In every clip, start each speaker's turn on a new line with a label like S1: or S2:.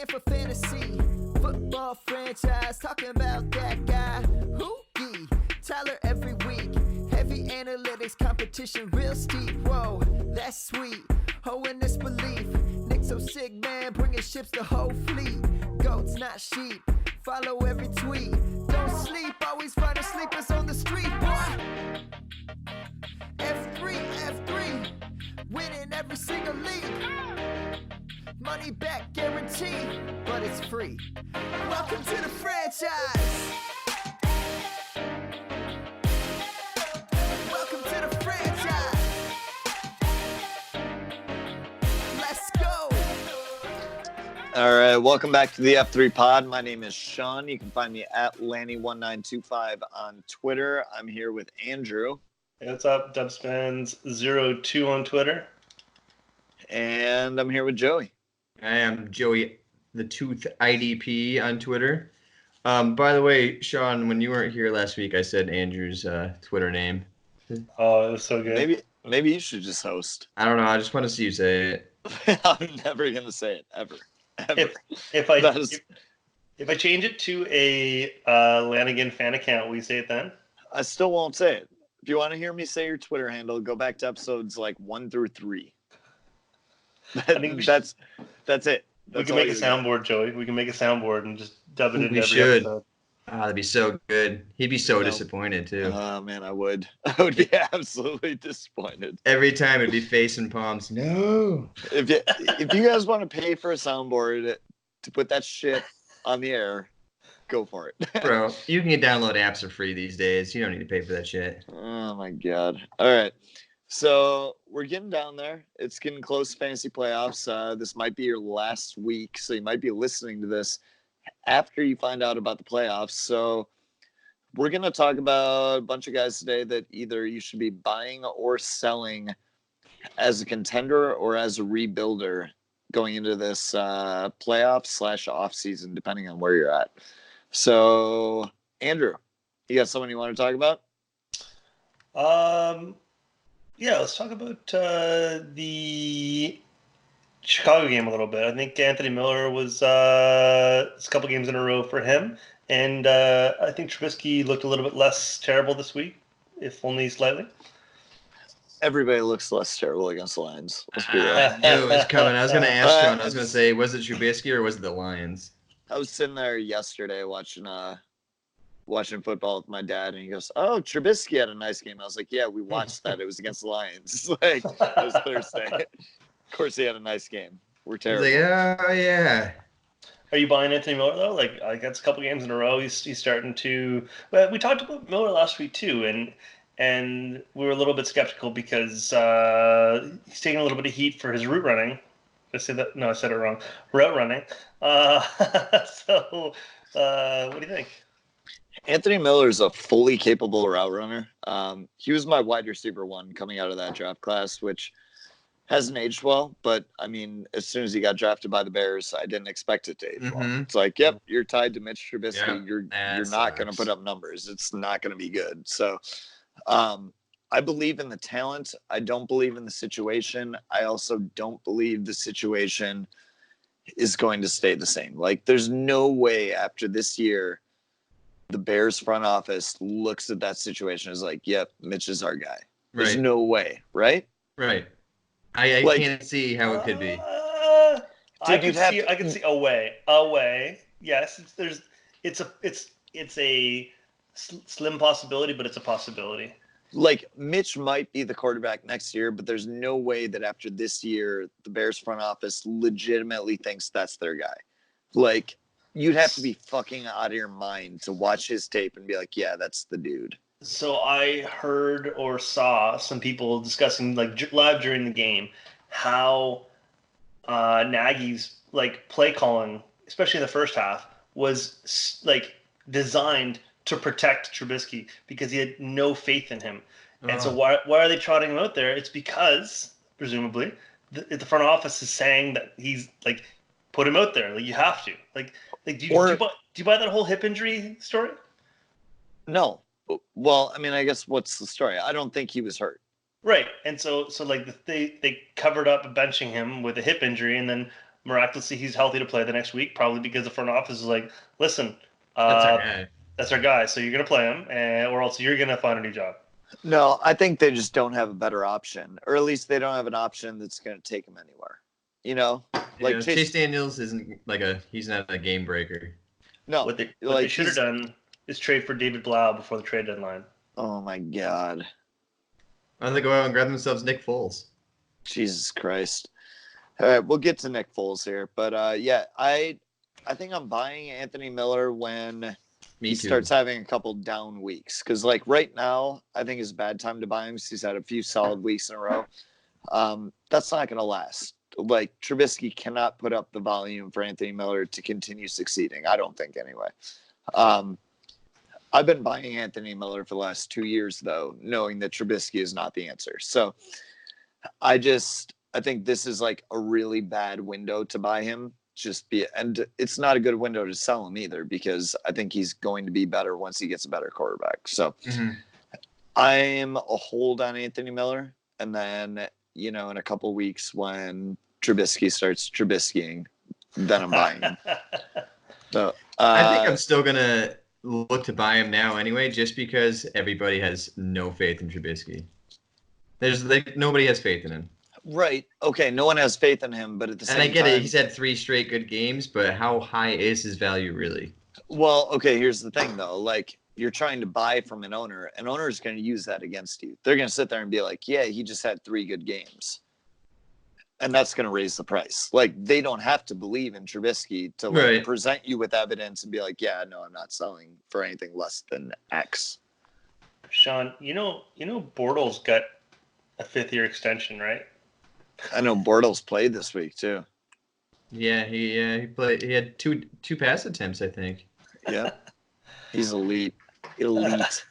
S1: for fantasy. Football franchise, talking about that guy. Hoogie, Tyler every week. Heavy analytics, competition real steep. Whoa, that's sweet. Oh, in this belief. Nick so sick, man, bringing ships the whole fleet. Goats, not sheep. Follow every tweet. Don't sleep, always finding sleepers on the street, boy. F3, winning every single league. Money back guaranteed, but it's free. Welcome to the franchise. Welcome to the franchise. Let's go.
S2: All right, welcome back to the F3 Pod. My name is Sean. You can find me at Lanny1925 on Twitter. I'm here with Andrew.
S3: Hey, what's up? Dubspans02 on Twitter.
S2: And I'm here with Joey.
S4: I am Joey, the Tooth IDP on Twitter. By the way, Sean, when you weren't here last week, I said Andrew's Twitter name.
S3: Oh, it was so good.
S2: Maybe you should just host.
S4: I don't know. I just want to see you say it.
S2: I'm never gonna say it ever.
S3: If I change it to a Lanigan fan account, will you say it then?
S2: I still won't say it. If you want to hear me say your Twitter handle, go back to episodes like 1 through 3. That's it.
S3: We can make a soundboard, Joey. We can make a soundboard and just dub it in every episode.
S4: That'd be so good. He'd be so disappointed too.
S2: Oh man, I would be absolutely disappointed.
S4: Every time it'd be face and palms. No.
S2: If you guys want to pay for a soundboard to put that shit on the air, go for it.
S4: Bro, you can download apps for free these days. You don't need to pay for that shit.
S2: Oh my god. All right. So we're getting down there. It's getting close to fantasy playoffs. This might be your last week, so you might be listening to this after you find out about the playoffs. So we're going to talk about a bunch of guys today that either you should be buying or selling as a contender or as a rebuilder going into this playoff/off season, depending on where you're at. So, Andrew, you got someone you want to talk about?
S3: Yeah, let's talk about the Chicago game a little bit. I think Anthony Miller was it's a couple games in a row for him. And I think Trubisky looked a little bit less terrible this week, if only slightly.
S2: Everybody looks less terrible against the Lions. Let's be real.
S4: I knew it was coming. I was going to ask Sean. I was going to say, was it Trubisky or was it the Lions?
S2: I was sitting there yesterday watching football with my dad, and he goes, "Oh, Trubisky had a nice game." I was like, "Yeah, we watched that. It was against the Lions. Like, it was Thursday." Of course, he had a nice game. We're terrible.
S4: Like, oh yeah.
S3: Are you buying Anthony Miller though? Like that's a couple games in a row. He's starting to. Well, we talked about Miller last week too, and we were a little bit skeptical because he's taking a little bit of heat for his route running. I said that. No, I said it wrong. Route running. So, what do you think?
S2: Anthony Miller is a fully capable route runner. He was my wide receiver one coming out of that draft class, which hasn't aged well. But, I mean, as soon as he got drafted by the Bears, I didn't expect it to age well. It's like, yep, you're tied to Mitch Trubisky. Yeah, you're not going to put up numbers. It's not going to be good. So I believe in the talent. I don't believe in the situation. I also don't believe the situation is going to stay the same. Like, there's no way after this year the Bears front office looks at that situation as like, yep, Mitch is our guy. There's no way, right?
S4: Right. I can't see how it could be.
S3: I can see a way. Yes, it's a slim possibility, but it's a possibility.
S2: Like, Mitch might be the quarterback next year, but there's no way that after this year the Bears front office legitimately thinks that's their guy. Like, you'd have to be fucking out of your mind to watch his tape and be like, yeah, that's the dude.
S3: So I heard or saw some people discussing, like, live during the game, how Nagy's, like, play calling, especially in the first half, was, like, designed to protect Trubisky because he had no faith in him. And so why are they trotting him out there? It's because, presumably, the front office is saying that he's, like, put him out there. Like, you have to. Like do you buy that whole hip injury story?
S2: No. Well, I mean, I guess what's the story? I don't think he was hurt.
S3: Right. And so like they covered up benching him with a hip injury, and then miraculously he's healthy to play the next week, probably because the front office is like, listen,
S4: That's our guy.
S3: that's our guy, so you're going to play him, or else you're going to find a new job.
S2: No, I think they just don't have a better option, or at least they don't have an option that's going to take him anywhere. You know, like
S4: Chase Daniels isn't he's not a game breaker.
S2: No,
S3: what they should have done is trade for David Blau before the trade deadline.
S2: Oh my God!
S4: Why don't they go out and grab themselves Nick Foles?
S2: Jesus Christ! All right, we'll get to Nick Foles here, but yeah, I think I'm buying Anthony Miller when he starts having a couple down weeks, because like right now, I think is a bad time to buy him because he's had a few solid weeks in a row. That's not going to last. Like Trubisky cannot put up the volume for Anthony Miller to continue succeeding. I don't think anyway. I've been buying Anthony Miller for the last 2 years though, knowing that Trubisky is not the answer. So I think this is like a really bad window to buy him. And it's not a good window to sell him either, because I think he's going to be better once he gets a better quarterback. So I'm a hold on Anthony Miller, and then in a couple weeks when Trubisky starts Trubiskying, then I'm buying him. So
S4: I think I'm still gonna look to buy him now anyway, just because everybody has no faith in Trubisky. Nobody has faith in him.
S2: Right. Okay. No one has faith in him, but at the same time,
S4: and I get it. He's had 3 straight good games, but how high is his value really?
S2: Well, okay. Here's the thing, though. Like, you're trying to buy from an owner. An owner is going to use that against you. They're going to sit there and be like, "Yeah, he just had 3 good games," and that's going to raise the price. Like, they don't have to believe in Trubisky to present you with evidence and be like, "Yeah, no, I'm not selling for anything less than X."
S3: Sean, Bortles got a 5th-year extension, right?
S2: I know Bortles played this week too.
S4: Yeah, he played. He had two pass attempts, I think.
S2: Yeah, he's elite. But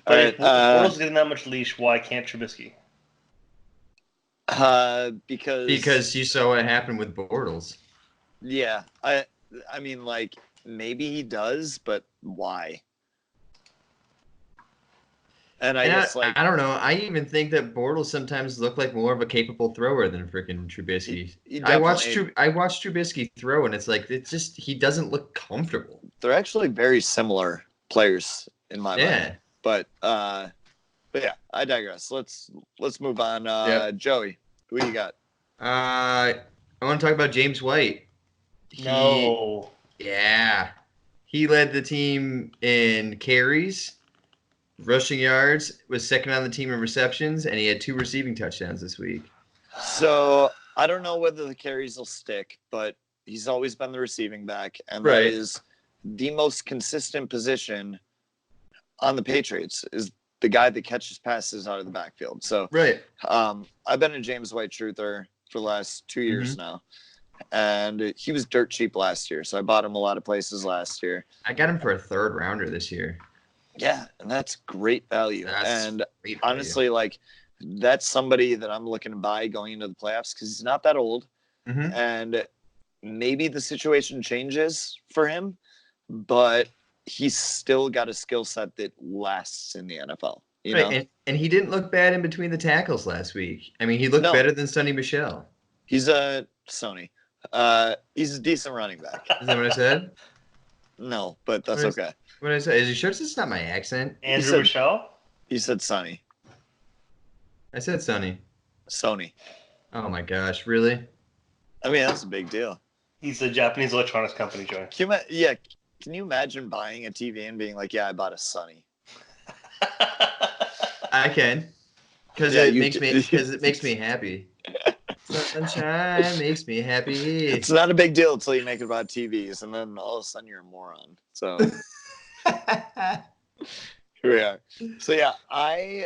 S3: if Bortles getting that much leash, why can't Trubisky?
S2: Because
S4: you saw what happened with Bortles.
S2: Yeah, I mean, like maybe he does, but why? And I guess
S4: I don't know. I even think that Bortles sometimes look like more of a capable thrower than freaking Trubisky. I watched Trubisky throw, and it's like he doesn't look comfortable.
S2: They're actually very similar players in my mind. But yeah, I digress. Let's move on. Joey, who do you got?
S4: I want to talk about James White. Yeah, he led the team in carries. Rushing yards, was second on the team in receptions, and he had 2 receiving touchdowns this week.
S2: So I don't know whether the carries will stick, but he's always been the receiving back, and that is the most consistent position on the Patriots, is the guy that catches passes out of the backfield. So I've been a James White truther for the last 2 years now, and he was dirt cheap last year, so I bought him a lot of places last year.
S4: I got him for a 3rd rounder this year.
S2: Yeah, and that's great value. Honestly, like that's somebody that I'm looking to buy going into the playoffs because he's not that old, and maybe the situation changes for him, but he's still got a skill set that lasts in the NFL. You know?
S4: And he didn't look bad in between the tackles last week. I mean, he looked better than Sonny Michel.
S2: He's a Sony. He's a decent running back.
S4: Is that what I said?
S2: No, but that's okay.
S4: What did I say? Is you sure it's not my accent?
S3: Andrew Michel?
S2: You said Sonny.
S4: I said Sonny.
S2: Sony.
S4: Oh my gosh, really?
S2: I mean, that's a big deal.
S3: He's a Japanese electronics company, Joey.
S2: Can you imagine buying a TV and being like, "Yeah, I bought a Sonny"?
S4: I can, because it makes me happy. Sunshine makes me happy.
S2: It's not a big deal until you make it about TVs, and then all of a sudden you're a moron. So here we are. So yeah, I'm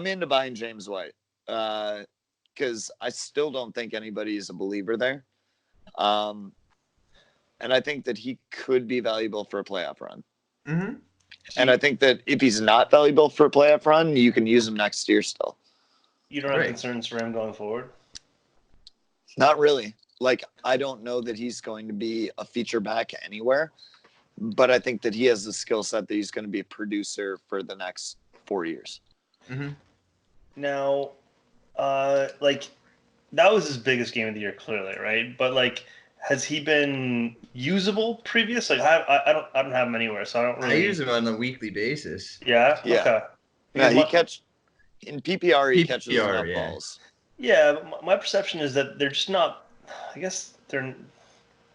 S2: into buying James White because I still don't think anybody is a believer there, and I think that he could be valuable for a playoff run. And I think that if he's not valuable for a playoff run, you can use him next year still.
S3: You don't have concerns for him going forward?
S2: Not really. Like, I don't know that he's going to be a feature back anywhere, but I think that he has the skill set that he's going to be a producer for the next 4 years.
S3: Now, that was his biggest game of the year, clearly, right? But like, has he been usable previous? Like, I don't have him anywhere, so I don't really.
S4: I use him on a weekly basis.
S3: Yeah.
S2: Yeah.
S3: Okay.
S2: Yeah,
S3: Because
S2: in PPR he catches
S4: PPR,
S2: enough
S4: yeah.
S2: balls.
S3: yeah, but my perception is that they're just not. I guess they're. I'm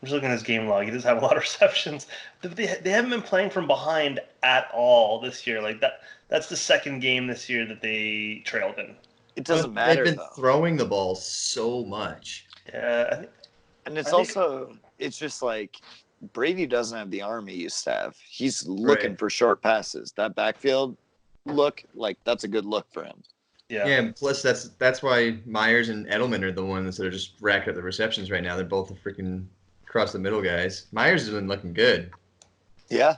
S3: just looking at his game log. He does have a lot of receptions. They haven't been playing from behind at all this year. Like that. That's the second game this year that they trailed in.
S2: It doesn't
S4: But
S2: matter
S4: they've been
S2: though.
S4: throwing the ball so much.
S3: Yeah.
S2: And it's
S3: I think-
S2: also it's just like Brady doesn't have the arm he used to have. He's looking
S4: Right.
S2: for short passes. That backfield look, like that's a good look for him.
S3: Yeah.
S4: Yeah, and plus that's why Myers and Edelman are the ones that are just racking up the receptions right now. They're both the freaking across the middle guys. Myers has been looking good.
S2: Yeah.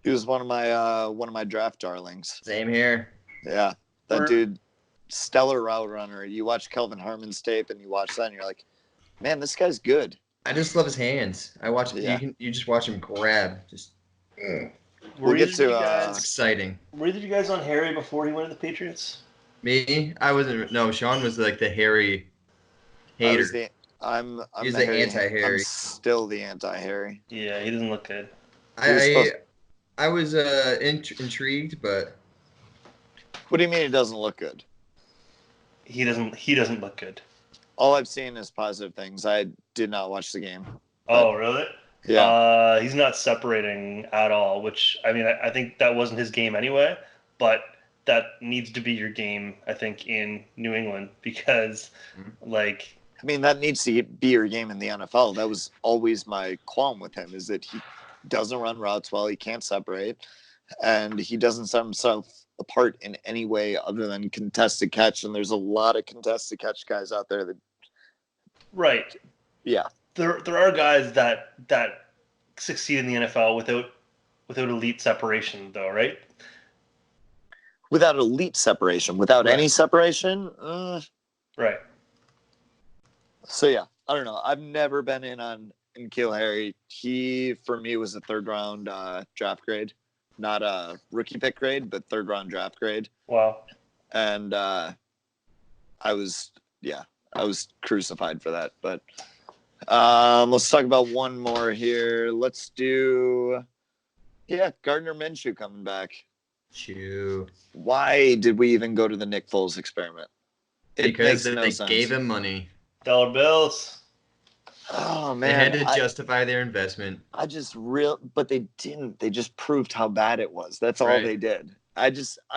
S2: He was one of my draft darlings.
S4: Same here.
S2: Yeah. That
S3: We're-
S2: dude, stellar route runner. You watch Kelvin Harmon's tape and you watch that and you're like, man, this guy's good.
S4: I just love his hands. I watch
S2: Yeah.
S4: you just watch him grab. Just
S2: We'll get to,
S4: it's exciting.
S3: Were either of you guys on Harry before he went to the Patriots?
S4: Me, I wasn't. No, Sean was like the Harry hater.
S2: I'm
S4: He's
S2: the
S4: the
S2: Harry.
S4: anti-Harry.
S2: I'm still the anti-Harry.
S3: Yeah, he doesn't look good.
S4: I was intrigued, but
S2: What do you mean he doesn't look good?
S3: He doesn't look good.
S2: All I've seen is positive things. I did not watch the game.
S3: Oh, really?
S2: Yeah.
S3: He's not separating at all, which I mean, I think that wasn't his game anyway, but that needs to be your game, I think, in New England because, like,
S2: I mean, that needs to be your game in the NFL. That was always my qualm with him, is that he doesn't run routes well, he can't separate, and he doesn't set himself apart in any way other than contested catch. And there's a lot of contested catch guys out there that,
S3: right.
S2: yeah,
S3: There are guys that succeed in the NFL without elite separation, though, right?
S2: without elite separation, without any separation.
S3: Right.
S2: So yeah, I don't know. I've never been in on N'Keal Harry. He for me was a third round draft grade, not a rookie pick grade, but third round draft grade.
S3: Wow.
S2: And I was crucified for that. But let's talk about one more here. Let's do Gardner Minshew coming back.
S4: Chew.
S2: Why did we even go to the Nick Foles experiment?
S4: Because they gave him money.
S3: Dollar bills.
S2: Oh
S4: They
S2: man,
S4: had to justify their investment.
S2: But they didn't. They just proved how bad it was. That's all they did. I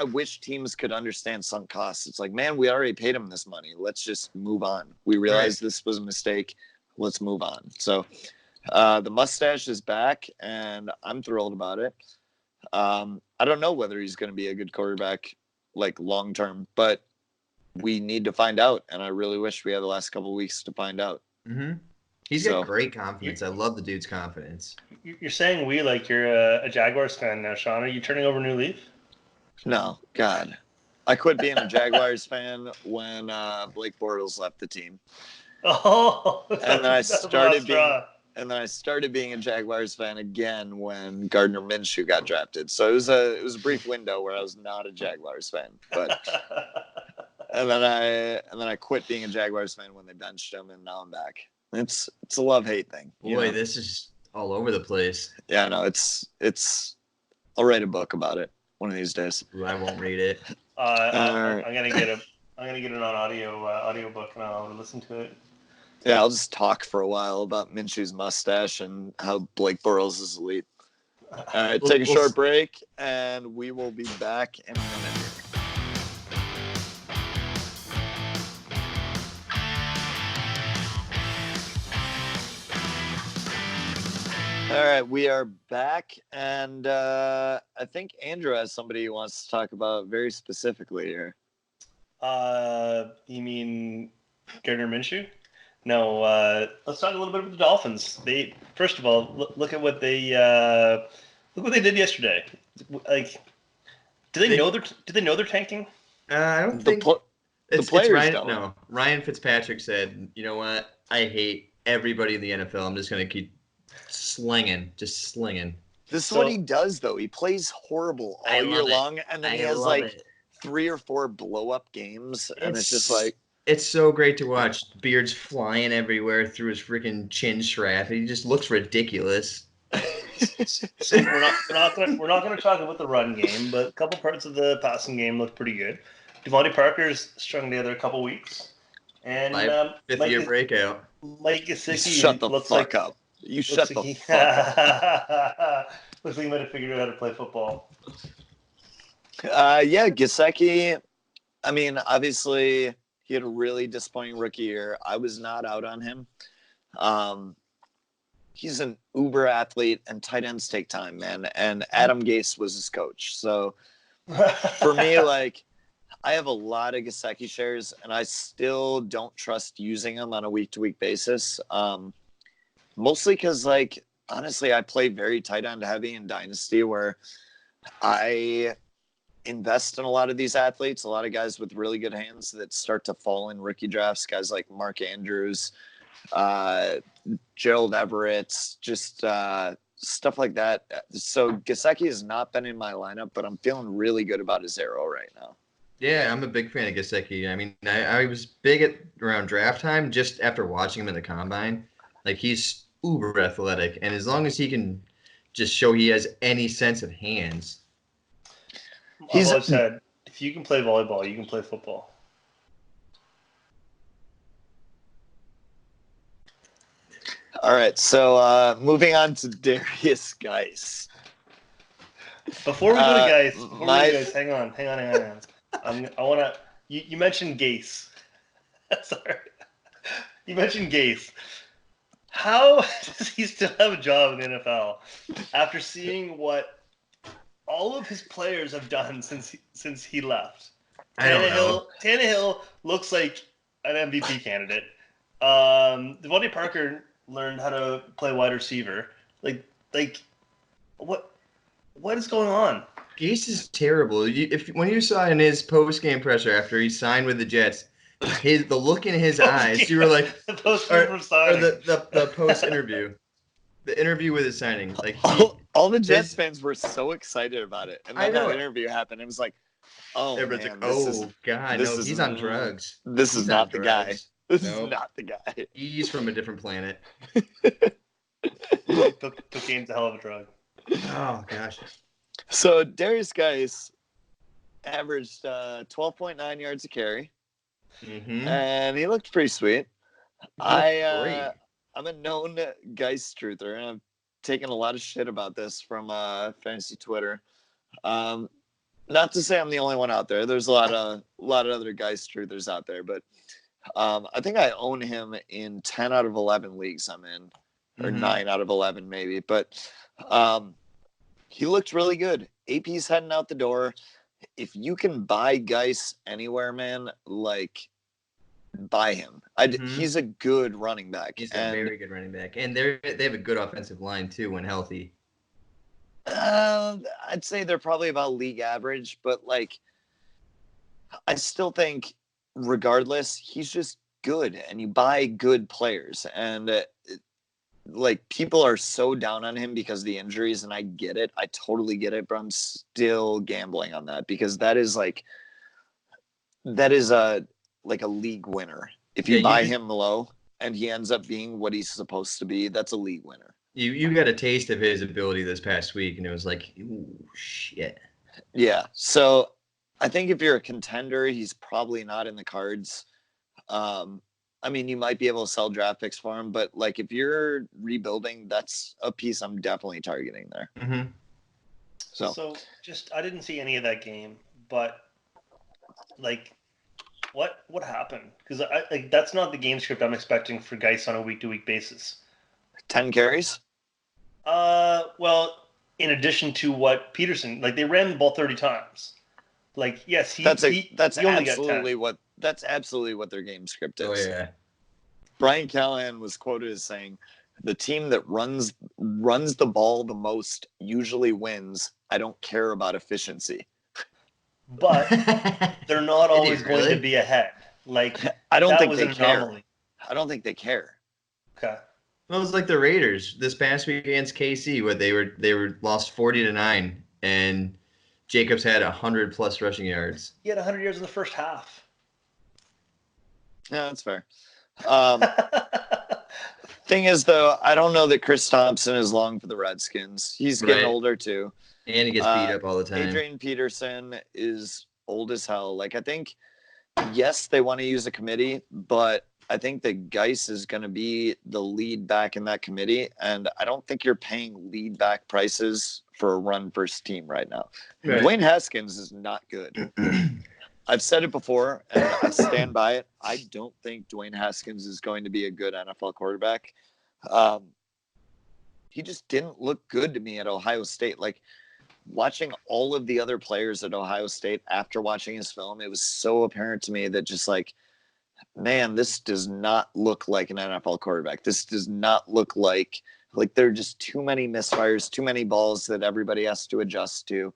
S2: wish teams could understand sunk costs. It's like, man, we already paid him this money. Let's just move on. We realized this was a mistake. Let's move on. So the mustache is back, and I'm thrilled about it. I don't know whether he's going to be a good quarterback, like long term, but we need to find out. And I really wish we had the last couple of weeks to find out.
S4: Mm-hmm. He's got great confidence. I love the dude's confidence.
S3: You're saying like you're a Jaguars fan now, Sean. Are you turning over a new leaf?
S2: No, God. I quit being a Jaguars fan when Blake Bortles left the team.
S3: Oh,
S2: And then I started being a Jaguars fan again when Gardner Minshew got drafted. So it was a brief window where I was not a Jaguars fan. But and then I quit being a Jaguars fan when they benched him, and now I'm back. It's a love-hate thing.
S4: Boy, this is all over the place.
S2: Yeah, no, it's I'll write a book about it one of these days.
S4: Ooh, I won't read it.
S3: I'm gonna get it on audio book and I'll listen to it.
S2: Yeah, I'll just talk for a while about Minshew's mustache and how Blake Bortles is elite. All right, take a short break, and we will be back in a minute. All right, we are back, and I think Andrew has somebody he wants to talk about very specifically here.
S3: You mean Gardner Minshew? No, let's talk a little bit about the Dolphins. First of all, look at what they did yesterday. Like, do they know they're tanking?
S4: I don't think
S2: the players
S4: Ryan,
S2: don't.
S4: No, Ryan Fitzpatrick said, "You know what? I hate everybody in the NFL. I'm just gonna keep slinging.
S2: This is what he does, though. He plays horrible all year long, and then he has like 3 or 4 blow-up games, and it's just like
S4: It's so great to watch. Beard's flying everywhere through his freaking chin strap. He just looks ridiculous.
S3: We're not gonna talk about the run game, but a couple parts of the passing game look pretty good. Devontae Parker's strung together a couple weeks, and
S4: Fifth-year breakout.
S3: Mike Gesicki
S2: Shut the
S3: looks
S2: fuck
S3: like
S2: up. You shut the fuck up.
S3: looks like he might have figured out how to play football.
S2: Yeah, Gesicki. I mean, obviously, he had a really disappointing rookie year. I was not out on him. He's an uber athlete, and tight ends take time, man. And Adam Gase was his coach. So for me, like, I have a lot of Gesicki shares, and I still don't trust using them on a week-to-week basis. Mostly because, like, honestly, I play very tight end heavy in Dynasty, where I invest in a lot of these athletes, a lot of guys with really good hands that start to fall in rookie drafts, guys like Mark Andrews, Gerald Everett, just stuff like that. So Gesicki has not been in my lineup, but I'm feeling really good about his arrow right now.
S4: Yeah, I'm a big fan of Gesicki. I mean, I was big at around draft time just after watching him in the combine. Like, he's uber athletic, and as long as he can just show he has any sense of hands.
S3: I've always said, if you can play volleyball, you can play football.
S2: All right, so moving on to Darius Geis.
S3: Before we go to Geis, hang on. I want to. You mentioned Gase. Sorry, you mentioned Gase. How does he still have a job in the NFL after seeing what all of his players have done since he left?
S4: I don't know.
S3: Tannehill looks like an MVP candidate. Devontae Parker learned how to play wide receiver. Like what is going on?
S4: Gase is terrible. When you saw in his post-game presser after he signed with the Jets, the look in his eyes, you were like,
S3: the
S4: post interview, the interview with his signing, like
S2: all the Jets fans were so excited about it, and then that interview happened. It was like, oh,
S4: everyone's
S2: man,
S4: he's on drugs.
S2: This is not the guy. This is not the guy.
S4: He's from a different planet.
S3: Cocaine's a hell of a drug.
S4: Oh gosh.
S2: So Darius Geis averaged 12.9 yards a carry, and he looked pretty sweet. I'm a known Geis truther, and I've taken a lot of shit about this from fantasy Twitter. Not to say I'm the only one out there. There's a lot of other Geis truthers out there, but I think I own him in 10 out of 11 leagues I'm in, or 9 out of 11 maybe. But he looked really good. AP's heading out the door. If you can buy Geis anywhere, man, like, buy him. He's a good running back.
S4: He's a very good running back, and they have a good offensive line too when healthy.
S2: I'd say they're probably about league average, but like, I still think, regardless, he's just good, and you buy good players, and like, people are so down on him because of the injuries, and I get it. I totally get it, but I'm still gambling on that because that is a league winner. If you buy him low and he ends up being what he's supposed to be, that's a league winner.
S4: You got a taste of his ability this past week, and it was like, ooh, shit.
S2: Yeah. So I think if you're a contender, he's probably not in the cards. I mean, you might be able to sell draft picks for him, but like, if you're rebuilding, that's a piece I'm definitely targeting there.
S4: Mm-hmm.
S3: So just, I didn't see any of that game, but like, what happened? Because that's not the game script I'm expecting for Geis on a week-to-week basis.
S2: 10 carries?
S3: Well, in addition to what Peterson, like, they ran the ball 30 times. Like, yes,
S2: that's absolutely what their game script is.
S4: Oh yeah.
S2: Brian Callahan was quoted as saying, "The team that runs the ball the most usually wins. I don't care about efficiency."
S3: But they're not always going to be ahead. Like,
S2: I don't think
S3: was
S2: they
S3: an
S2: care.
S3: anomaly.
S2: I don't think they care.
S3: Okay.
S4: Well, it was like the Raiders this past week against KC, where they were lost 40-9, and Jacobs had 100+ rushing yards.
S3: He had 100 yards in the first half.
S2: Yeah, that's fair. Thing is, though, I don't know that Chris Thompson is long for the Redskins. He's getting
S4: Right.
S2: older too.
S4: And he gets beat up all the time.
S2: Adrian Peterson is old as hell. Like, I think, yes, they want to use a committee, but I think that Geis is going to be the lead back in that committee. And I don't think you're paying lead back prices for a run first team right now.
S4: Right.
S2: Dwayne Haskins is not good. I've said it before, and I stand by it. I don't think Dwayne Haskins is going to be a good NFL quarterback. He just didn't look good to me at Ohio State. Like, watching all of the other players at Ohio State after watching his film, it was so apparent to me that just like, man, this does not look like an NFL quarterback. This does not look like there are just too many misfires, too many balls that everybody has to adjust to.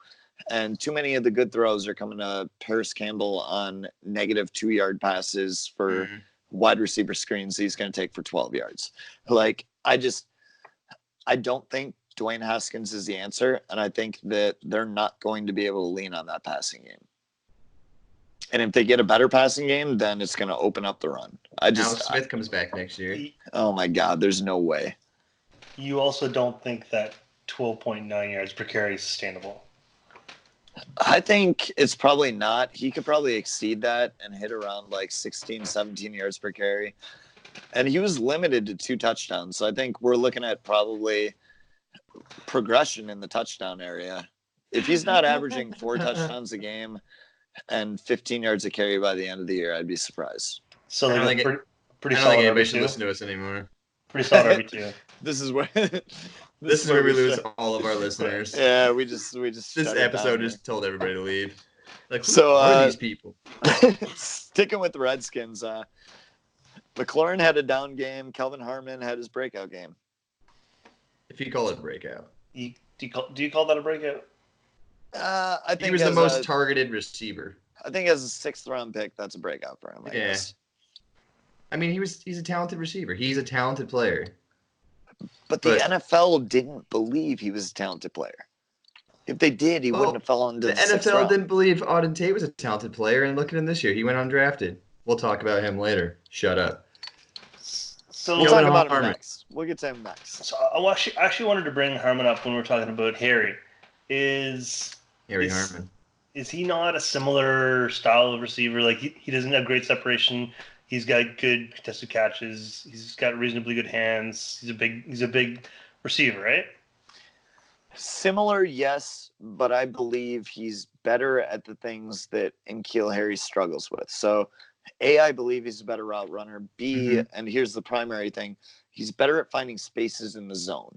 S2: And too many of the good throws are coming to Paris Campbell on negative 2-yard passes for wide receiver screens he's going to take for 12 yards. Like, I don't think Dwayne Haskins is the answer. And I think that they're not going to be able to lean on that passing game. And if they get a better passing game, then it's going to open up the run.
S4: Alex Smith comes back next year.
S2: Oh my God, there's no way.
S3: You also don't think that 12.9 yards per carry is sustainable?
S2: I think it's probably not. He could probably exceed that and hit around like 16, 17 yards per carry. And he was limited to 2 touchdowns. So I think we're looking at probably progression in the touchdown area. If he's not averaging 4 touchdowns a game and 15 yards a carry by the end of the year, I'd be surprised.
S3: So
S4: I don't
S3: like
S4: think
S3: pretty
S4: I don't
S3: solid
S4: think anybody should
S3: RB2.
S4: listen to us anymore.
S3: Pretty solid RB2.
S2: This is where
S4: This is where we lose all of our listeners.
S2: Yeah, we just
S4: This episode just told everybody to leave. Like, who
S2: So,
S4: are these people?
S2: Sticking with the Redskins, McLaurin had a down game. Kelvin Harmon had his breakout game.
S4: If you call it a breakout.
S3: Do you call that a breakout?
S2: I think
S4: He was the most targeted receiver.
S2: I think as a 6th round pick, that's a breakout for him. I guess.
S4: I mean, he's a talented receiver. He's a talented player.
S2: But the NFL didn't believe he was a talented player. If they did, he wouldn't have fallen into
S4: the
S2: the 6th
S4: NFL
S2: round.
S4: didn't believe Auden Tate was a talented player, and look at him this year. He went undrafted. We'll talk about him later. Shut up.
S3: So
S2: We'll
S4: Kelvin
S2: talk about him
S4: Harmon.
S2: next. We'll get to him next.
S3: So I actually wanted to bring Harmon up when we were talking about Harry.
S4: Harry Harmon.
S3: Is he not a similar style of receiver? Like he doesn't have great separation. He's got good contested catches. He's got reasonably good hands. He's a big receiver, right?
S2: Similar, yes, but I believe he's better at the things that N'Keal Harry struggles with. So, A, I believe he's a better route runner. B, and here's the primary thing, he's better at finding spaces in the zone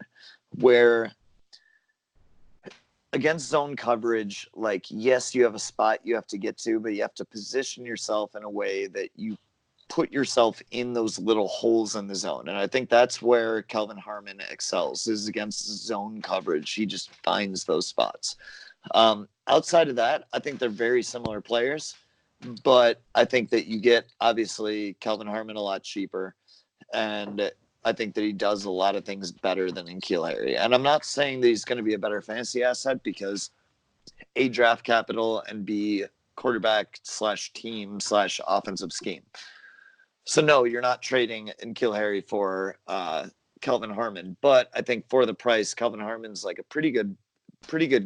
S2: where against zone coverage, like, yes, you have a spot you have to get to, but you have to position yourself in a way that you put yourself in those little holes in the zone. And I think that's where Kelvin Harmon excels, is against zone coverage. He just finds those spots. Outside of that, I think they're very similar players, but I think that you get, obviously, Kelvin Harmon a lot cheaper. And I think that he does a lot of things better than N'Keal Harry. And I'm not saying that he's going to be a better fantasy asset because A, draft capital, and B, quarterback / team / offensive scheme. So no, you're not trading N'Keal Harry for Kelvin Harmon, but I think for the price, Kelvin Harmon's like a pretty good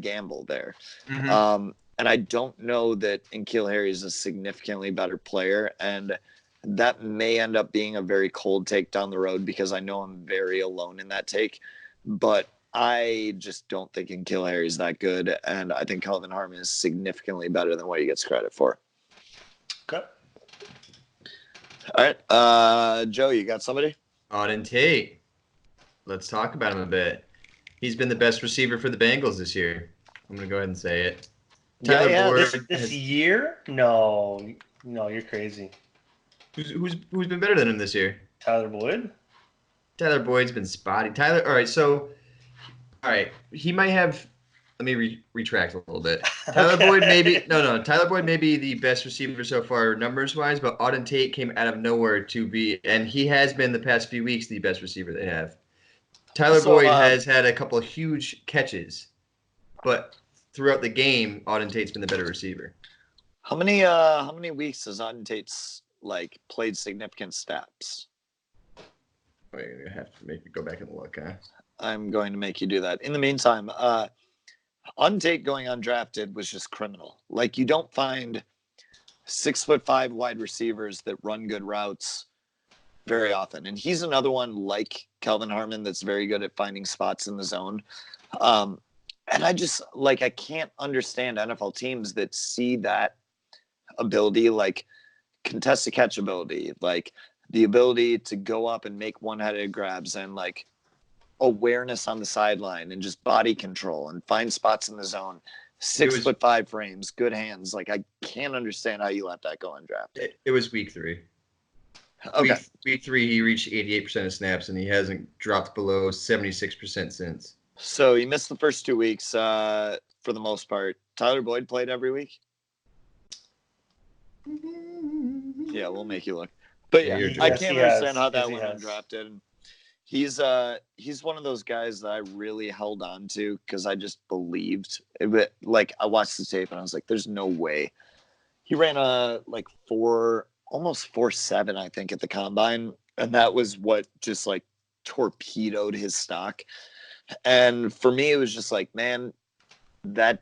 S2: gamble there. And I don't know that N'Keal Harry is a significantly better player, and that may end up being a very cold take down the road because I know I'm very alone in that take. But I just don't think N'Keal Harry is that good, and I think Kelvin Harmon is significantly better than what he gets credit for.
S3: Okay.
S2: All right, Joe, you got somebody?
S4: Auden Tate. Let's talk about him a bit. He's been the best receiver for the Bengals this year. I'm going to go ahead and say it.
S2: Yeah,
S3: This year? No, you're crazy.
S4: Who's been better than him this year?
S3: Tyler Boyd?
S4: Tyler Boyd's been spotty. All right. He might have. Let me retract a little bit. Tyler Boyd Tyler Boyd may be the best receiver so far numbers wise, but Auden Tate came out of nowhere to be, and he has been the past few weeks the best receiver they have. Tyler Boyd has had a couple of huge catches, but throughout the game, Auden Tate's been the better receiver.
S2: How many weeks has Auden Tate like played significant snaps.
S4: Wait, you're gonna have to make me go back and look, huh?
S2: I'm going to make you do that. In the meantime, on Tate going undrafted was just criminal. Like, you don't find 6'5" wide receivers that run good routes very often. And he's another one like Kelvin Harmon that's very good at finding spots in the zone. And I just like, I can't understand NFL teams that see that ability, like contested catch ability, like the ability to go up and make one-headed grabs and like awareness on the sideline and just body control and find spots in the zone. 6'5" frames, good hands. Like, I can't understand how you let that go undrafted.
S4: It was week 3.
S2: Okay.
S4: Week 3, he reached 88% of snaps, and he hasn't dropped below 76% since.
S2: So he missed the first 2 weeks for the most part. Tyler Boyd played every week. Yeah, we'll make you look. But yeah, I can't understand how that went undrafted. He's one of those guys that I really held on to because I just believed it. Like, I watched the tape and I was like, there's no way. He ran like almost 4.7, I think, at the combine. And that was what just like torpedoed his stock. And for me, it was just like, man, that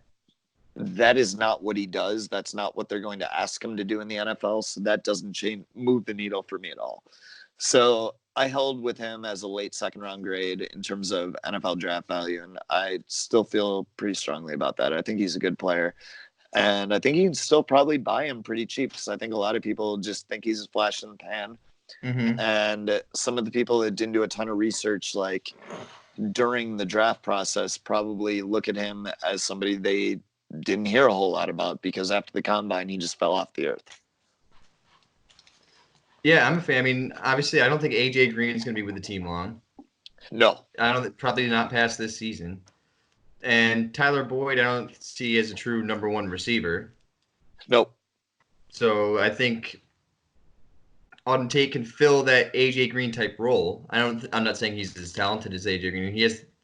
S2: is not what he does. That's not what they're going to ask him to do in the NFL. So that doesn't move the needle for me at all. So I held with him as a late second round grade in terms of NFL draft value. And I still feel pretty strongly about that. I think he's a good player. And I think you can still probably buy him pretty cheap because I think a lot of people just think he's a flash in the pan.
S4: Mm-hmm.
S2: And some of the people that didn't do a ton of research, like during the draft process, probably look at him as somebody they didn't hear a whole lot about because after the combine, he just fell off the earth.
S4: Yeah, I'm a fan. I mean, obviously, I don't think AJ Green's going to be with the team long.
S2: No.
S4: Probably not past this season. And Tyler Boyd, I don't see as a true number 1 receiver.
S2: Nope.
S4: So I think Auden Tate can fill that AJ Green type role. I'm not saying he's as talented as AJ Green.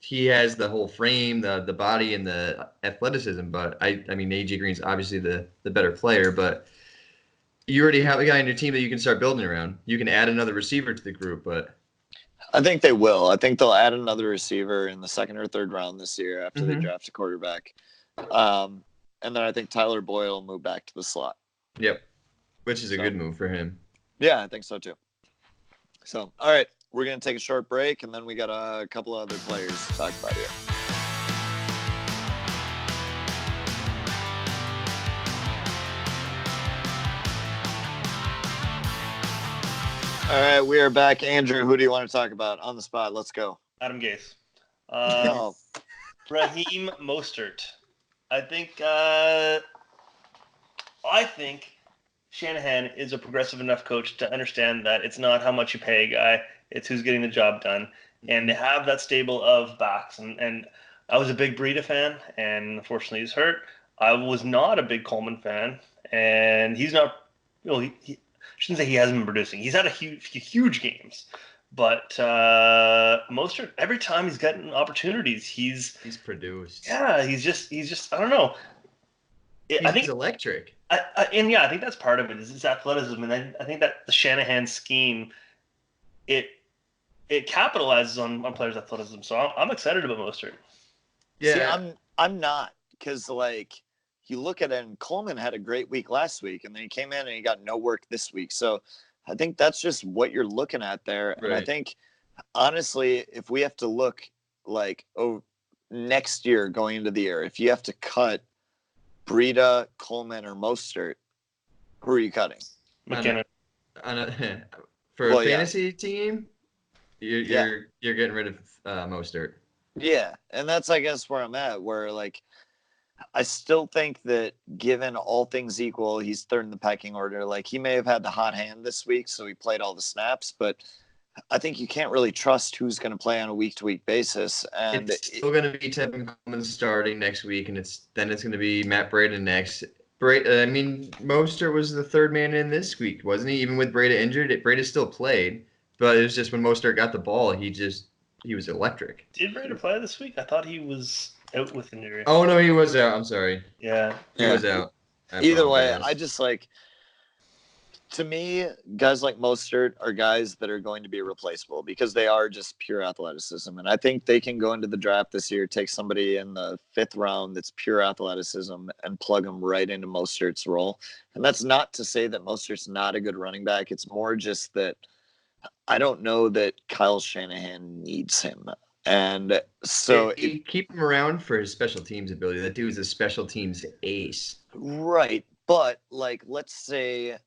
S4: He has the whole frame, the body, and the athleticism. But I mean, AJ Green's obviously the better player. But you already have a guy on your team that you can start building around. You can add another receiver to the group, but
S2: I think they will. I think they'll add another receiver in the second or third round this year after they draft a quarterback. And then I think Tyler Boyd will move back to the slot.
S4: Yep, which is a good move for him.
S2: Yeah, I think so too. So, all right, we're going to take a short break, and then we got a couple of other players to talk about here. All right, we are back. Andrew, who do you want to talk about? On the spot, let's go.
S3: Adam Gase.
S2: Oh.
S3: Raheem Mostert. I think Shanahan is a progressive enough coach to understand that it's not how much you pay a guy, it's who's getting the job done. And they have that stable of backs. And I was a big Breida fan, and unfortunately he's hurt. I was not a big Coleman fan, and he's not, he shouldn't say he hasn't been producing. He's had a huge games. But Mostert, every time he's gotten opportunities, he's
S4: produced.
S3: Yeah, he's just I don't know. I think
S4: he's electric.
S3: I think that's part of it is his athleticism, and I think that the Shanahan scheme, it capitalizes on players' athleticism. So I'm excited about Mostert.
S2: Yeah, see, I'm not, because like you look at it, and Coleman had a great week last week, and then he came in and he got no work this week. So I think that's just what you're looking at there. Right. And I think, honestly, if we have to look like next year going into the year, if you have to cut Breida, Coleman, or Mostert, who are you cutting?
S3: McKinnon.
S4: For a fantasy team, you're getting rid of Mostert.
S2: Yeah, and that's, I guess, where I'm at, where, like, I still think that given all things equal, he's third in the pecking order. Like, he may have had the hot hand this week, so he played all the snaps, but I think you can't really trust who's going to play on a week-to-week basis. And
S4: it's still going to be Tevin Coleman starting next week, and it's going to be Matt Breida next. Mostert was the third man in this week, wasn't he? Even with Breida injured, Breida still played, but it was just when Mostert got the ball, he was electric.
S3: Did Breida play this week? I thought he was out with injury.
S4: Oh, no, he was out. I'm sorry.
S3: Yeah.
S4: He was out.
S2: Either way, I just like To me, guys like Mostert are guys that are going to be replaceable because they are just pure athleticism. And I think they can go into the draft this year, take somebody in the 5th round that's pure athleticism and plug them right into Mostert's role. And that's not to say that Mostert's not a good running back. It's more just that I don't know that Kyle Shanahan needs him. And so
S4: keep him around for his special teams ability. That dude's a special teams ace.
S2: Right. But like, let's say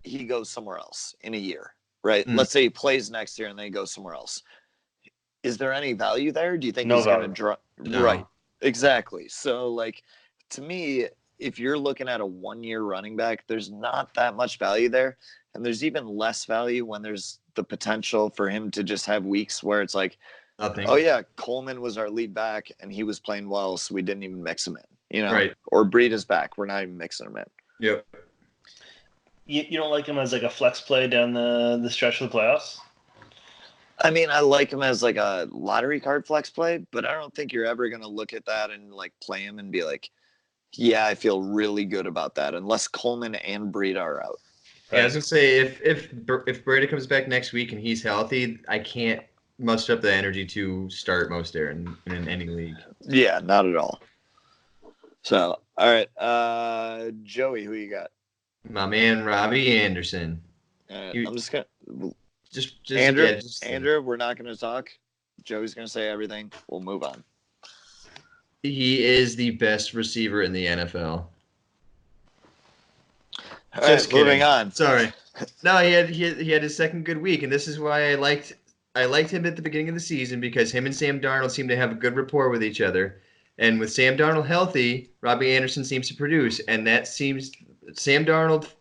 S2: he goes somewhere else in a year, right? Let's say he plays next year and then he goes somewhere else. Is there any value there? Do you think he's going to drop?
S4: No.
S2: Right. Exactly. So like, to me, if you're looking at a 1-year running back, there's not that much value there. And there's even less value when there's the potential for him to just have weeks where it's like,
S4: Nothing.
S2: oh yeah, Coleman was our lead back and he was playing well, so we didn't even mix him in,
S4: Right.
S2: Or Breida's back, we're not even mixing him in.
S4: Yep.
S3: You don't like him as like a flex play down the stretch of the playoffs?
S2: I mean, I like him as like a lottery card flex play, but I don't think you're ever going to look at that and like play him and be like, yeah, I feel really good about that, unless Coleman and Breida are out.
S4: Yeah, I was gonna say if Breida comes back next week and he's healthy, I can't muster up the energy to start Mostert in any league.
S2: Yeah, not at all. So, all right, Joey, who you got?
S4: My man Robbie Anderson.
S2: I'm just gonna
S4: Andrew.
S2: Andrew, we're not gonna talk. Joey's gonna say everything. We'll move on.
S4: He is the best receiver in the NFL.
S2: All right, moving on.
S4: Sorry. No, he had his second good week, and this is why I liked him at the beginning of the season, because him and Sam Darnold seem to have a good rapport with each other. And with Sam Darnold healthy, Robbie Anderson seems to produce, and that seems Sam Darnold.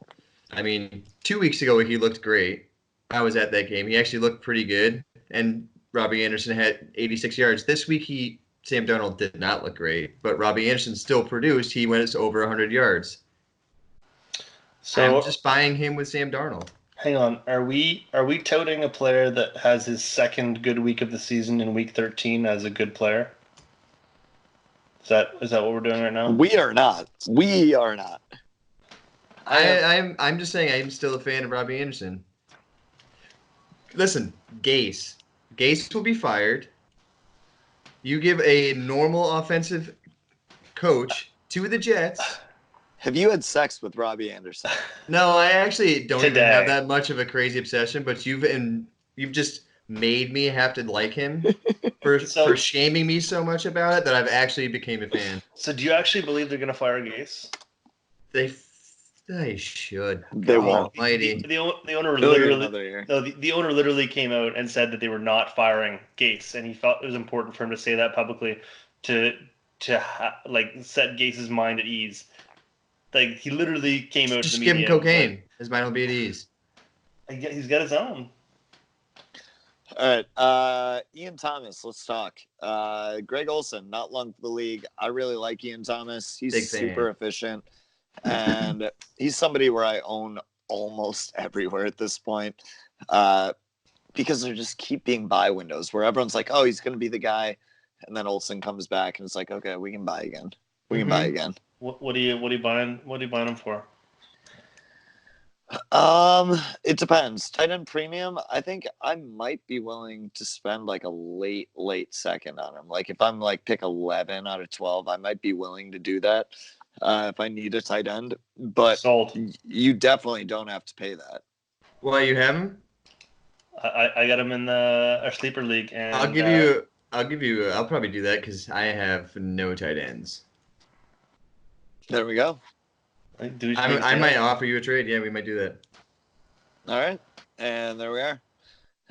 S4: I mean, 2 weeks ago he looked great. I was at that game. He actually looked pretty good, and Robbie Anderson had 86 yards. This week Sam Darnold did not look great, but Robbie Anderson still produced. He went over 100 yards. So I'm just buying him with Sam Darnold.
S3: Hang on, are we touting a player that has his second good week of the season in week 13 as a good player? Is that what we're doing right now?
S2: We are not.
S4: I'm just saying I'm still a fan of Robbie Anderson. Listen, Gase will be fired. You give a normal offensive coach to the Jets.
S2: Have you had sex with Robbie Anderson?
S4: No, I actually don't even have that much of a crazy obsession, but you've just made me have to like him for shaming me so much about it that I've actually became a fan.
S3: So do you actually believe they're going to fire Gase?
S4: They should.
S2: They won't.
S3: The owner literally came out and said that they were not firing Gase, and he felt it was important for him to say that publicly to set Gase's mind at ease. Like, he literally came out.
S4: Just give him cocaine. His mind will be at ease.
S3: He's got his own.
S2: All right, Ian Thomas. Let's talk. Greg Olsen, not long for the league. I really like Ian Thomas. He's super efficient. And he's somebody where I own almost everywhere at this point, because there just keep being buy windows where everyone's like, oh, he's going to be the guy. And then Olsen comes back and it's like, okay, we can buy again. Buy again.
S3: What are you buying? What are you buying him for?
S2: It depends. Tight end premium, I think I might be willing to spend like a late second on him. Like if I'm like pick 11 out of 12, I might be willing to do that. If I need a tight end, but
S3: Sold.
S2: You definitely don't have to pay that.
S4: Why you have him?
S3: I got him in our sleeper league, and
S4: I'll probably do that because I have no tight ends.
S2: There we go.
S4: I might offer you a trade. Yeah, we might do that.
S2: All right, and there we are.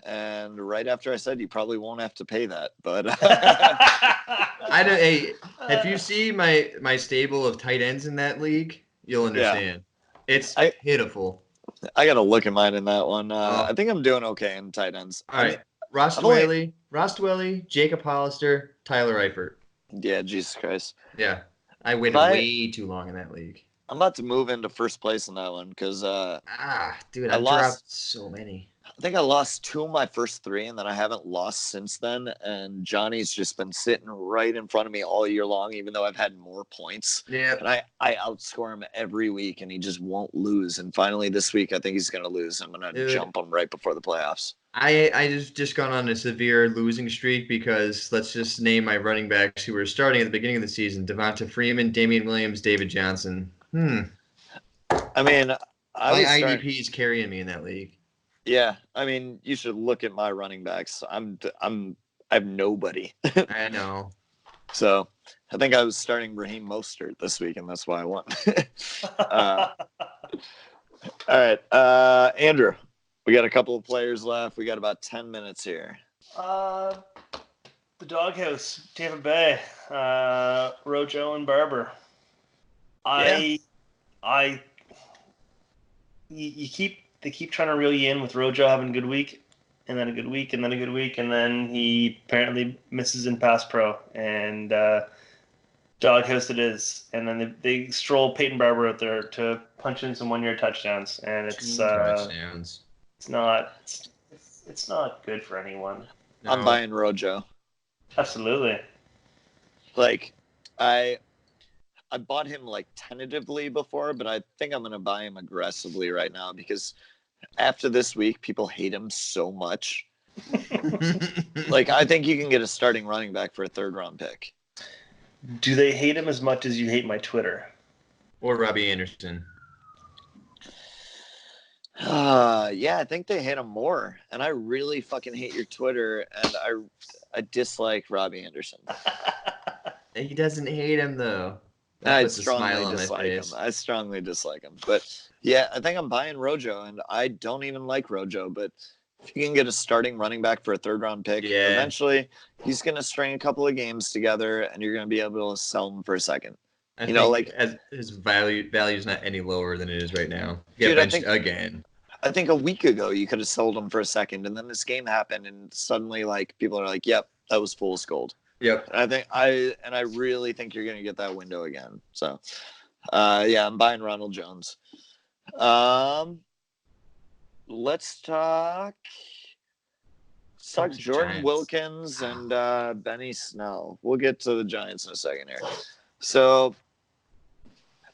S2: And right after I said you probably won't have to pay that, but
S4: I don't. Hey, if you see my stable of tight ends in that league, you'll understand. Yeah. It's pitiful.
S2: I got to look at mine in that one. I think I'm doing okay in tight ends.
S4: All right, Ross Dwelly, Jacob Hollister, Tyler Eifert.
S2: Yeah, Jesus Christ.
S4: Yeah, I waited way too long in that league.
S2: I'm about to move into first place in that one because
S4: Dude,
S2: I
S4: I've
S2: lost.
S4: dropped so many.
S2: I think I lost 2 of my first 3, and then I haven't lost since then. And Johnny's just been sitting right in front of me all year long, even though I've had more points.
S4: Yeah.
S2: And I outscore him every week, and he just won't lose. And finally, this week, I think he's going to lose. I'm going to jump him right before the playoffs.
S4: I just gone on a severe losing streak because let's just name my running backs who were starting at the beginning of the season: Devonta Freeman, Damian Williams, David Johnson.
S2: I mean,
S4: My IDP is carrying me in that league.
S2: Yeah, I mean, you should look at my running backs. I have nobody.
S4: I know.
S2: So I think I was starting Raheem Mostert this week, and that's why I won. All right, Andrew, we got a couple of players left. We got about 10 minutes here.
S3: The Doghouse, Tampa Bay, Rojo and Barber. They keep trying to reel you in with Rojo having a good week, and then a good week, and then a good week, and then he apparently misses in pass pro, and Doghouse it is, and then they stroll Peyton Barber out there to punch in some 1-yard touchdowns, and it's
S4: touchdowns.
S3: It's not good for anyone.
S4: No.
S2: I'm buying Rojo.
S3: Absolutely.
S2: Like, I bought him like tentatively before, but I think I'm going to buy him aggressively right now because after this week, people hate him so much. Like, I think you can get a starting running back for a 3rd-round pick.
S3: Do they hate him as much as you hate my Twitter?
S4: Or Robbie Anderson.
S2: Yeah, I think they hate him more. And I really fucking hate your Twitter, and I dislike Robbie Anderson.
S4: He doesn't hate him, though.
S2: I strongly dislike him. But yeah, I think I'm buying Rojo, and I don't even like Rojo. But if you can get a starting running back for a 3rd-round pick, eventually he's going to string a couple of games together, and you're going to be able to sell him for a second.
S4: I think as his value is not any lower than it is right now. Get benched again.
S2: I think a week ago you could have sold him for a second, and then this game happened, and suddenly like people are like, "Yep, that was fool's gold."
S4: Yep.
S2: I really think you're going to get that window again. So, yeah, I'm buying Ronald Jones. Let's talk Jordan
S4: Giants.
S2: Wilkins and Benny Snell. We'll get to the Giants in a second here. So,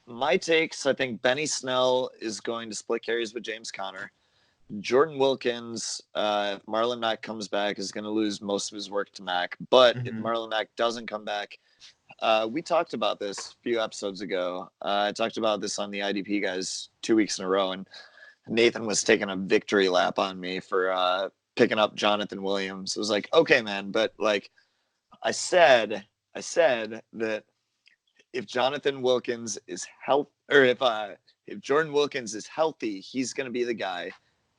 S2: my takes, I think Benny Snell is going to split carries with James Conner. Jordan Wilkins, if Marlon Mack comes back, is going to lose most of his work to Mack. But if Marlon Mack doesn't come back, we talked about this a few episodes ago. I talked about this on the IDP guys 2 weeks in a row, and Nathan was taking a victory lap on me for picking up Jonathan Williams. It was like, okay, man, but like I said that if Jonathan Wilkins is healthy, or if Jordan Wilkins is healthy, he's going to be the guy.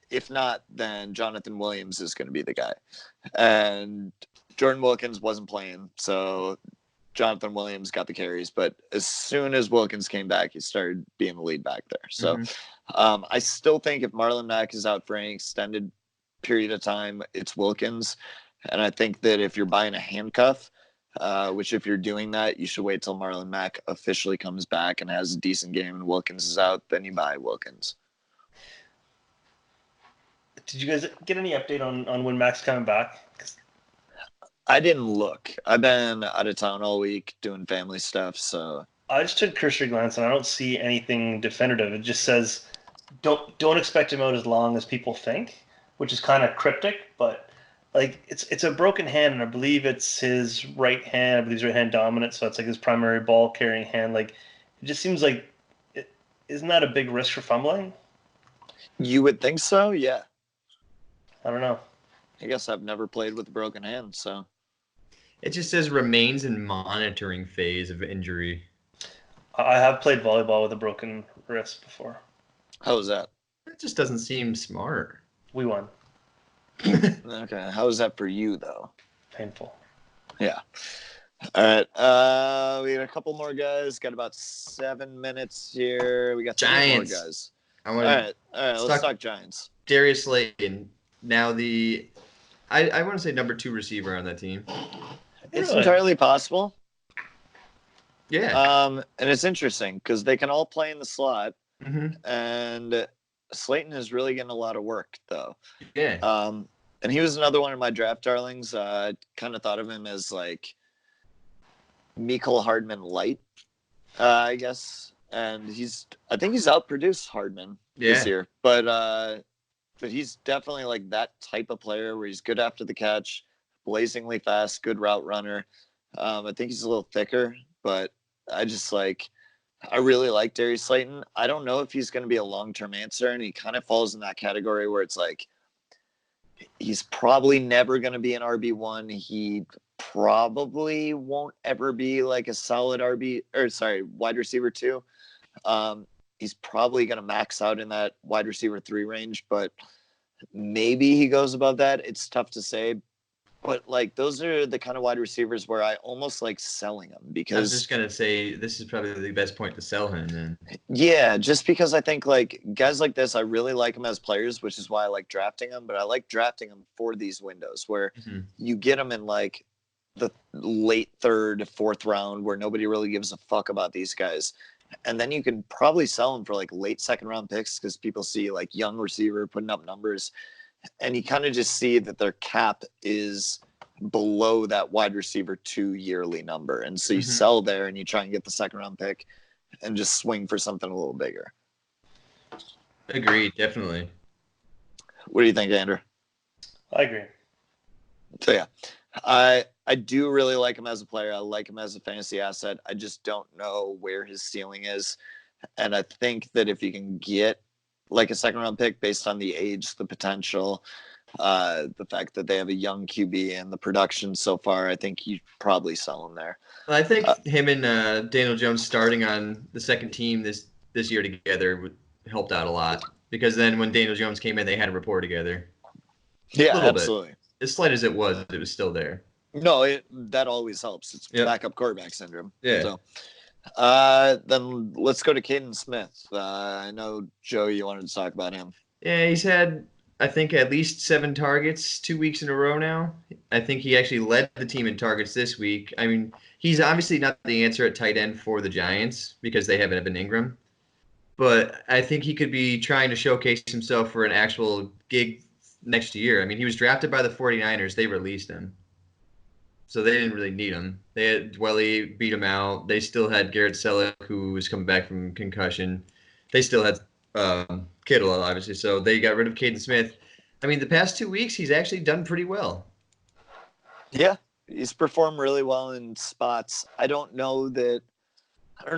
S2: If not, then Jonathan Williams is going to be the guy. And Jordan Wilkins wasn't playing, so Jonathan Williams got the carries. But as soon as Wilkins came back, he started being the lead back there. So I still think if Marlon Mack is out for any extended period of time, it's Wilkins. And I think that if you're buying a handcuff, which if you're doing that, you should wait till Marlon Mack officially comes back and has a decent game and Wilkins is out, then you buy Wilkins.
S3: Did you guys get any update on when Mack's coming back?
S2: I didn't look. I've been out of town all week doing family stuff, so
S3: I just took a cursory glance and I don't see anything definitive. It just says don't expect him out as long as people think, which is kind of cryptic, but like it's a broken hand, and I believe it's his right hand. I believe his right hand dominant, so it's like his primary ball carrying hand. Like it just seems like isn't that a big risk for fumbling?
S2: You would think so, yeah.
S3: I don't know.
S2: I guess I've never played with a broken hand, so.
S4: It just says remains in monitoring phase of injury.
S3: I have played volleyball with a broken wrist before.
S2: How was that?
S4: That just doesn't seem smart.
S3: We won.
S2: Okay, how was that for you, though?
S3: Painful.
S2: Yeah. All right. We got a couple more guys. Got about 7 minutes here. We got
S4: Giants.
S2: 3 more guys.
S4: All
S2: right. Let's talk Giants.
S4: Darius Slayton. Now I want to say number 2 receiver on that team.
S2: It's entirely possible.
S4: Yeah.
S2: And it's interesting because they can all play in the slot,
S4: Hmm.
S2: and Slayton is really getting a lot of work though.
S4: Yeah.
S2: And he was another one of my draft darlings. Kind of thought of him as like Mikael Hardman light, I guess. And I think he's outproduced Hardman this
S4: Yeah.
S2: year, but he's definitely like that type of player where he's good after the catch, blazingly fast, good route runner. I think he's a little thicker, but I just like I really like Darius Slayton. I don't know if he's going to be a long-term answer, and he kind of falls in that category where it's like he's probably never going to be an RB1. He probably won't ever be like a solid wide receiver 2. He's probably going to max out in that wide receiver 3 range, but maybe he goes above that. It's tough to say. But like those are the kind of wide receivers where I almost like selling them
S4: I was
S2: because
S4: just gonna say this is probably the best point to sell him. Then.
S2: yeah, just because I think like guys like this, I really like them as players, which is why I like drafting them. But I like drafting them for these windows where
S4: Mhm.
S2: you get them in like the late 3rd, 4th round where nobody really gives a fuck about these guys. And then you can probably sell them for like late 2nd round picks because people see like young receiver putting up numbers, and you kind of just see that their cap is below that wide receiver 2 yearly number. And so you
S4: Mhm.
S2: sell there and you try and get the 2nd round pick and just swing for something a little bigger.
S4: Agreed, definitely.
S2: What do you think, Andrew?
S3: I agree.
S2: So yeah, I do really like him as a player. I like him as a fantasy asset. I just don't know where his ceiling is. And I think that if you can get like a 2nd round pick based on the age, the potential, the fact that they have a young QB and the production so far, I think you probably sell him there.
S4: Well, I
S2: Uh,
S4: think him and Daniel Jones starting on the second team this year together helped out a lot because then when Daniel Jones came in, they had a rapport together a
S2: yeah,
S4: little bit.
S2: absolutely.
S4: As slight as it was still there.
S2: No, that always helps. It's
S4: Yep.
S2: backup quarterback syndrome.
S4: Yeah.
S2: So then let's go to Caden Smith. I know, Joe, you wanted to talk about him.
S4: Yeah, he's had I think at least 7 targets 2 weeks in a row now. I think he actually led the team in targets this week. I mean, he's obviously not the answer at tight end for the Giants because they have Evan Ingram. But I think he could be trying to showcase himself for an actual gig next year. I mean, he was drafted by the 49ers. They released him. So they didn't really need him. They had Dwelly beat him out. They still had Garrett Selleck, who was coming back from concussion. They still had Kittle, obviously. So they got rid of Caden Smith. I mean, the past 2 weeks, he's actually done pretty well.
S2: Yeah, he's performed really well in spots. I don't know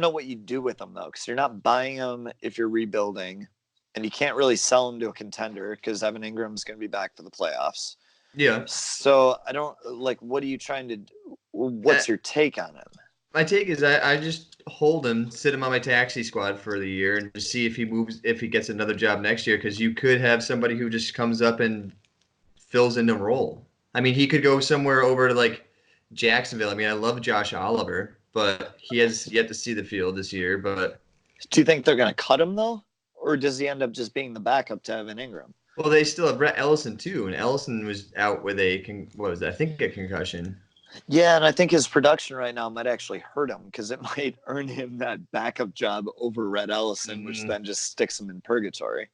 S2: what you do with them though, because you're not buying them if you're rebuilding, and you can't really sell them to a contender because Evan Ingram's going to be back for the playoffs.
S4: Yeah.
S2: So I don't like. What are you trying to do? What's your take on him?
S4: My take is I just hold him, sit him on my taxi squad for the year, and just see if he moves, if he gets another job next year. Because you could have somebody who just comes up and fills in the role. I mean, he could go somewhere over to like Jacksonville. I mean, I love Josh Oliver, but he has yet to see the field this year. But
S2: Do you think they're going to cut him though, or does he end up just being the backup to Evan Ingram?
S4: well, they still have Rhett Ellison too, and Ellison was out with a I think a concussion.
S2: Yeah, and I think his production right now might actually hurt him because it might earn him that backup job over Red Ellison, which then just sticks him in purgatory.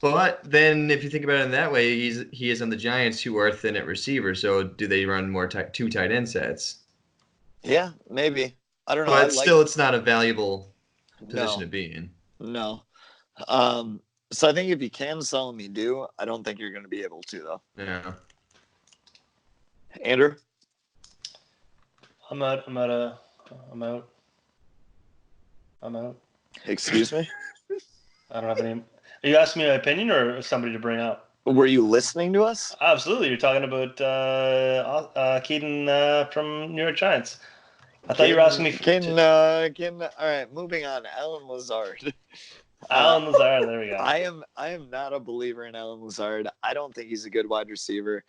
S4: But then, if you think about it in that way, he is on the Giants, who are thin at receiver. So, do they run more two tight end sets?
S2: Yeah, maybe. I don't know.
S4: But still, it's not a valuable position to be in.
S2: No. So I think if you can sell him, you do. I don't think you're going to be able to though.
S4: Yeah.
S2: Andrew?
S3: I'm out.
S2: Excuse me?
S3: I don't have any. Are you asking me my opinion or somebody to bring up?
S2: Were you listening to us?
S3: Absolutely. You're talking about Keaton from New York Giants. I thought you were asking me.
S2: All right, moving on. Alan Lazard.
S3: Alan Lazard. There we go.
S2: I am not a believer in Alan Lazard. I don't think he's a good wide receiver.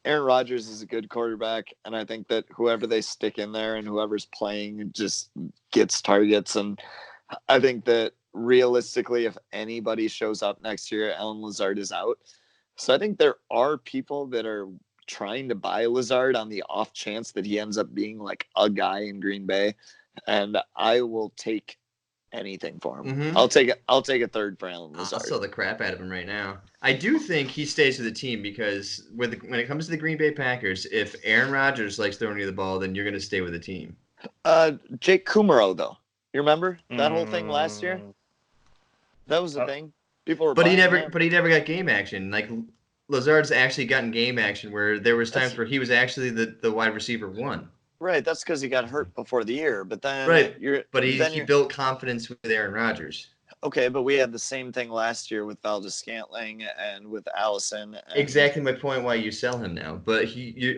S2: Aaron Rodgers is a good quarterback, and I think that whoever they stick in there and whoever's playing just gets targets. And I think that realistically, if anybody shows up next year, Alan Lazard is out. So I think there are people that are trying to buy Lazard on the off chance that he ends up being like a guy in Green Bay, and I will take anything for him.
S4: Mhm.
S2: I'll take a third for Alan
S4: I'll
S2: Lazard.
S4: sell the crap out of him right now. I do think he stays with the team because when it comes to the Green Bay Packers, if Aaron Rodgers likes throwing you the ball, then you're going to stay with the team.
S2: Jake Kumaro, though. You remember that whole thing last year? That was the thing. People were
S4: But he
S2: buying him.
S4: never got game action. Like Lazard's actually gotten game action where there was times where he was actually the wide receiver one.
S2: Right, that's because he got hurt before the year. But then
S4: he built confidence with Aaron Rodgers.
S2: Okay, but we had the same thing last year with Valdez-Scantling and with Allison.
S4: Exactly my point why you sell him now. But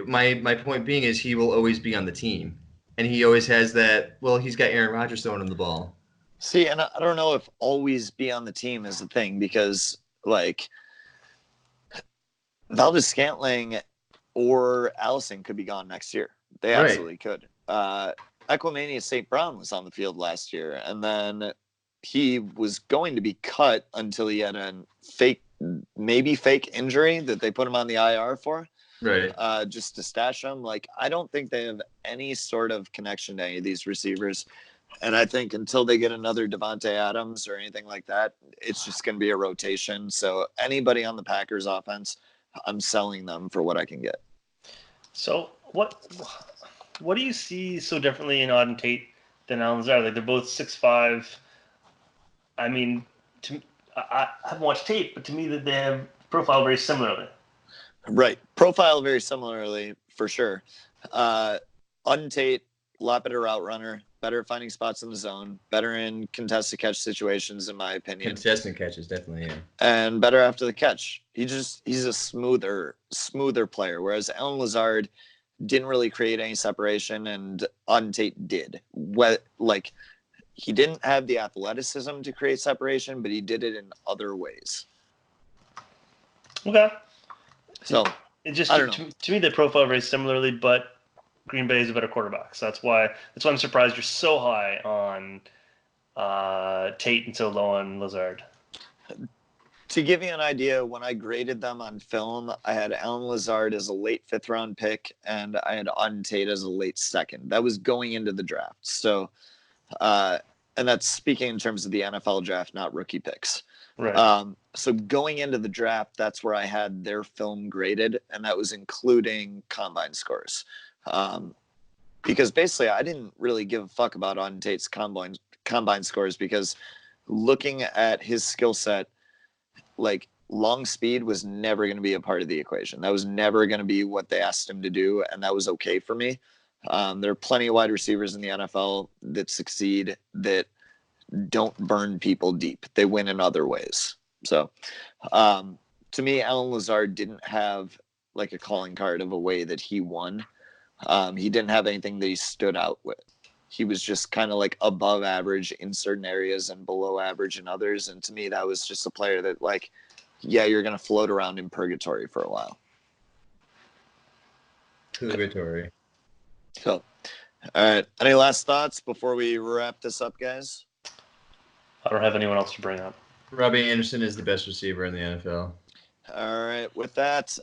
S4: my point being is he will always be on the team. And he always has that, well, he's got Aaron Rodgers throwing him the ball.
S2: See, and I don't know if always be on the team is the thing because, like, Valdez-Scantling or Allison could be gone next year. They absolutely could. Equimania St. Brown was on the field last year, and then he was going to be cut until he had a fake injury that they put him on the IR for.
S4: Right.
S2: Just to stash them. Like, I don't think they have any sort of connection to any of these receivers. And I think until they get another Devontae Adams or anything like that, it's just going to be a rotation. So anybody on the Packers offense, I'm selling them for what I can get.
S3: So what do you see so differently in Auden Tate than Alan Lazard? Like, they're both 6'5". I mean, I haven't watched Tate, but to me that they have profile very similarly.
S2: Right. Profile very similarly, for sure. Auden Tate, a lot better route runner, better at finding spots in the zone, better in contested catch situations, in my opinion.
S4: Contested catches, definitely, yeah.
S2: And better after the catch. He's a smoother player, whereas Alan Lazard didn't really create any separation, and Auden Tate did. He didn't have the athleticism to create separation, but he did it in other ways.
S3: Okay.
S2: So
S3: it just
S2: I don't know.
S3: To me they profile very similarly, but Green Bay is a better quarterback. So that's why I'm surprised you're so high on Tate and so low on Lazard.
S2: To give you an idea, when I graded them on film, I had Alan Lazard as a late 5th round pick, and I had Auden Tate as a late 2nd. That was going into the draft. So, and that's speaking in terms of the NFL draft, not rookie picks.
S3: Right.
S2: So going into the draft, that's where I had their film graded, and that was including combine scores. Because basically I didn't really give a fuck about Auden Tate's combine scores, because looking at his skill set, like, long speed was never going to be a part of the equation. That was never going to be what they asked him to do, and that was okay for me. There are plenty of wide receivers in the NFL that succeed that don't burn people deep. They win in other ways. So to me, Alan Lazard didn't have like a calling card of a way that he won. He didn't have anything that he stood out with. He was just kind of like above average in certain areas and below average in others. And to me, that was just a player that, like, yeah, you're going to float around in purgatory for a while.
S4: Purgatory.
S2: So, all right. Any last thoughts before we wrap this up, guys?
S3: I don't have anyone else to bring up.
S4: Robbie Anderson is the best receiver in the NFL.
S2: All right. With that,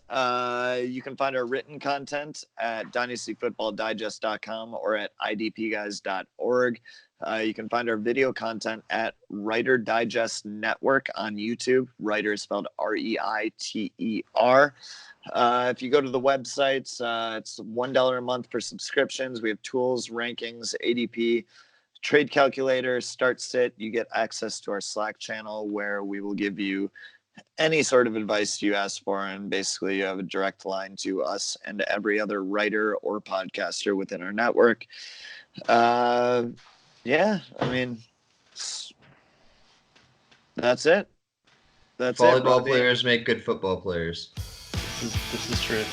S2: you can find our written content at dynastyfootballdigest.com or at idpguys.org. You can find our video content at Writer Digest Network on YouTube. Writer is spelled R-E-I-T-E-R. If you go to the websites, it's $1 a month for subscriptions. We have tools, rankings, ADP, trade calculator, start sit. You get access to our Slack channel where we will give you any sort of advice you ask for, and basically you have a direct line to us and every other writer or podcaster within our network. Yeah, I mean, that's it.
S4: Volleyball players make good football players.
S3: This is true.